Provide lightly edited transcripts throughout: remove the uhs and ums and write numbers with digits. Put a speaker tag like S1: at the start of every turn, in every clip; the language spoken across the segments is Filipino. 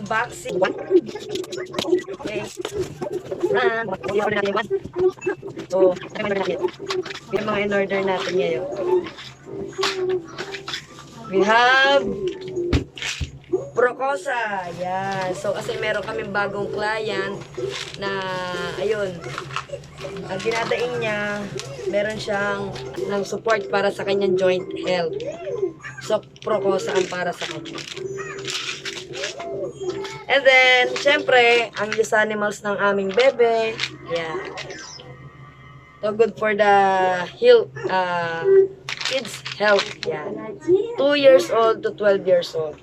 S1: unboxing. Okay. I-order natin yung one. So, i-order natin. Yung mga in-order natin ngayon. We have Procosa. Yan. So, kasi meron kaming bagong client na, ayun, ang dinadaing niya, meron siyang ng support para sa kanyang joint health. So, Procosa ang para sa kanya. And then, syempre, ang Use Animals ng aming bebe. Yan. So, good for the kids' health. Yan. 2 years old to 12 years old.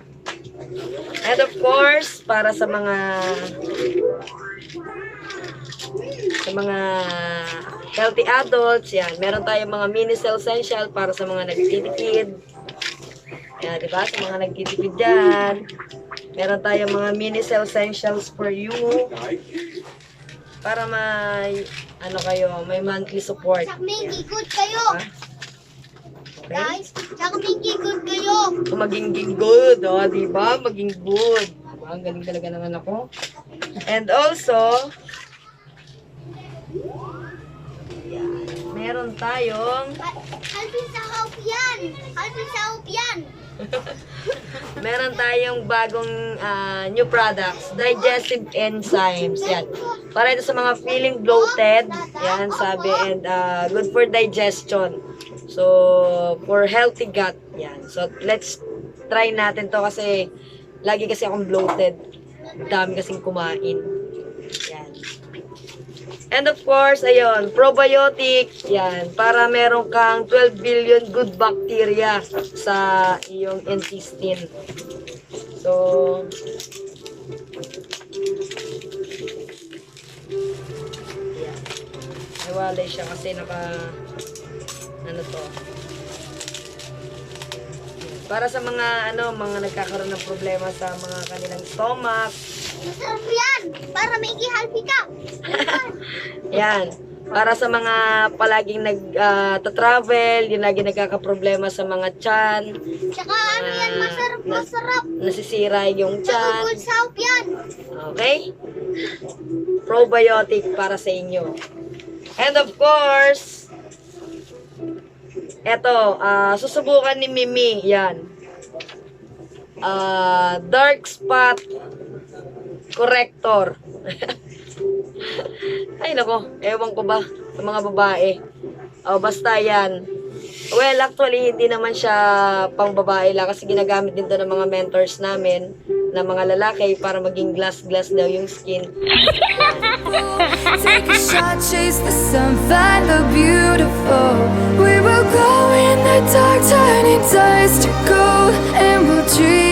S1: And of course, para sa mga healthy adults, yan. Meron tayong mga mini cell essential para sa mga nagtitipid. Yan, di ba? Sa mga nagtitipid dyan. Meron tayong mga mini cell essentials for you. Para may, may monthly support.
S2: Tsaka may good kayo.
S1: Okay?
S2: Guys, tsaka may good kayo.
S1: Maging good, di ba? Maging good. Diba? Ang galing talaga naman ako. And also, yan, meron tayong
S2: Alvin sa help yan. Alvin sa help yan.
S1: meron tayong bagong new products, digestive enzymes. Yan. Para ito sa mga feeling bloated, yan sabi, and good for digestion. So, for healthy gut, yan. So, let's try natin to kasi lagi kasi akong bloated. Dami kasing kumain. Yan. And of course, ayun, probiotic, yan, para meron kang 12 billion good bacteria sa iyong intestine. So, yan. Nawalay siya kasi ano to. Para sa mga, mga nagkakaroon ng problema sa mga kanilang stomach.
S2: Masarap yan. Para may ihalpi ka.
S1: Yan. Para sa mga palaging nag-travel, yung lagi nagkakaproblema sa mga tiyan.
S2: Tsaka yan, masarap.
S1: Nasisira yung
S2: Tsaka
S1: tiyan.
S2: good sa help yan.
S1: Okay? Probiotic para sa inyo. And of course, eto, susubukan ni Mimi. Yan. Dark spot corrector. Ay nako, ewan ko ba sa mga babae. Basta yan. Well, actually, hindi naman siya pang babae lang kasi ginagamit din to ng mga mentors namin na mga lalaki para maging glass-glass daw yung skin.
S3: Take a shot, chase the sun, find the beautiful. We will go in the dark, turning dust to gold, and we'll dream.